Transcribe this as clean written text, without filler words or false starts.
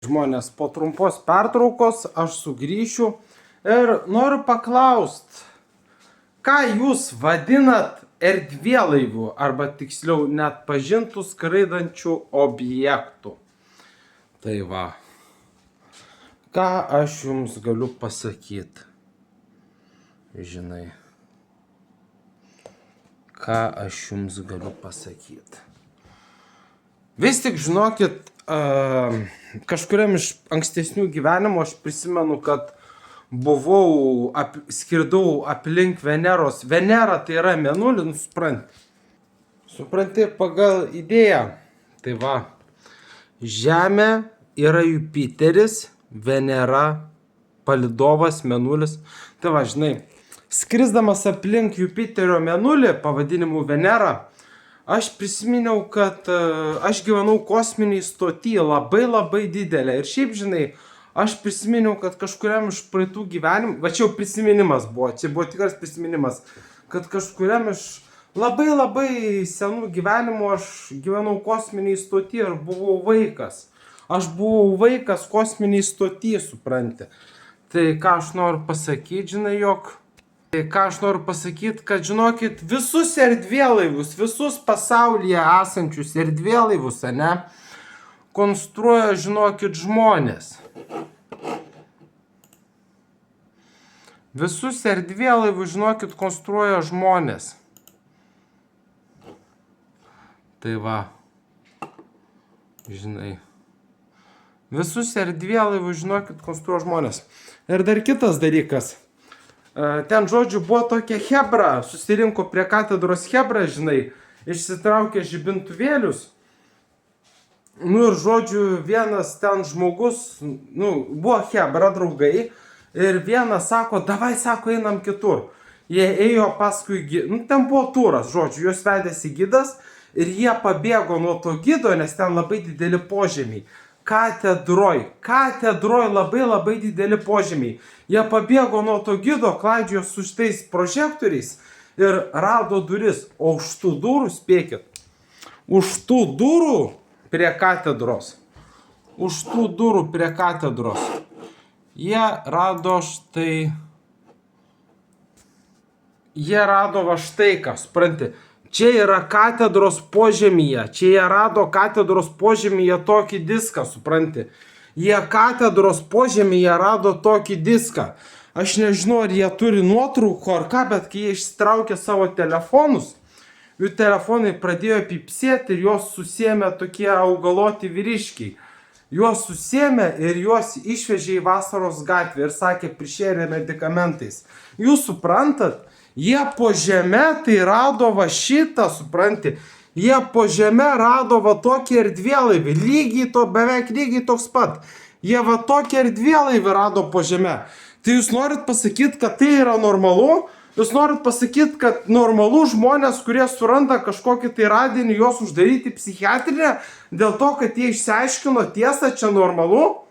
Žmonės, po trumpos pertraukos aš sugrįšiu ir noriu paklausti, ką jūs vadinat erdvėlaiviu arba tiksliau net pažintų skraidančių objektų. Tai va, ką aš jums galiu pasakyti, žinai, ką aš jums galiu pasakyti. Vis tik žinokit, kažkuriam iš ankstesnių gyvenimų aš prisimenu, kad skridau aplink Veneros. Venera tai yra mėnulį, supranti pagal idėją. Tai va, Žemė yra Jupiteris, Venera palydovas, mėnulis. Tai va, žinai, skrisdamas aplink Jupiterio mėnulį pavadinimu Venera, aš prisiminiau, kad aš gyvenau kosminiai stoty, labai didelė. Ir šiaip, žinai, aš prisiminiau, kad kažkuriam iš praeitų gyvenimų, va čia jau prisiminimas buvo, čia buvo tikras prisiminimas, kad kažkuriam iš labai senų gyvenimų aš gyvenau kosminiai stoty ir buvau vaikas. Aš buvau vaikas kosminiai stoty, supranti. Tai ką aš noriu pasakyti, žinai, kad žinokit, visus erdvėlaivius, visus pasaulyje esančius erdvėlaivius, ane, konstruoja, žinokit, žmonės. Visus erdvėlaivius, žinokit, konstruoja žmonės. Tai va, žinai. Visus erdvėlaivius, žinokit, konstruoja žmonės. Ir dar kitas dalykas. Ten, žodžiu, buvo tokia chebra, susirinko prie katedros chebra, žinai, išsitraukė žibintuvėlius. Ir, žodžiu, vienas ten žmogus, buvo chebra, draugai, ir vienas sako, davai, sako, einam kitur. Jie ėjo paskui, ten buvo turas, žodžiu, juos vedėsi gidas ir jie pabėgo nuo to gido, nes ten labai dideli požemiai. Katedroj labai dideli požemiai. Jie pabėgo nuo to gido, klaidžiojo su šitais prožektoriais ir rado duris. O už tų durų, spėkit, už tų durų prie katedros, jie rado va štai ką, supranti. Čia yra katedros požemyje, čia jie rado katedros požemyje tokį diską, supranti. Jie katedros požemyje rado tokį diską. Aš nežinau, ar jie turi nuotraukų ar ką, bet kai jie išsitraukė savo telefonus, jų telefonai pradėjo pypsėti ir juos susėmė tokie augaloti vyriškiai. Juos susėmė ir juos išvežė į Vasaros gatvę ir sakė, prišėrė medikamentais. Jūs suprantat? Jie po žeme tai rado va šitą, supranti, jie po žeme rado va tokį erdvėlaivį, beveik lygiai toks pat. Jie va tokį erdvėlaivį rado po žeme. Tai jūs norit pasakyti, kad tai yra normalu? Jūs norit pasakyti, kad normalu žmonės, kurie suranda kažkokį tai radinį, juos uždaryti psichiatrinę, dėl to, kad jie išsiaiškino tiesą, čia normalu?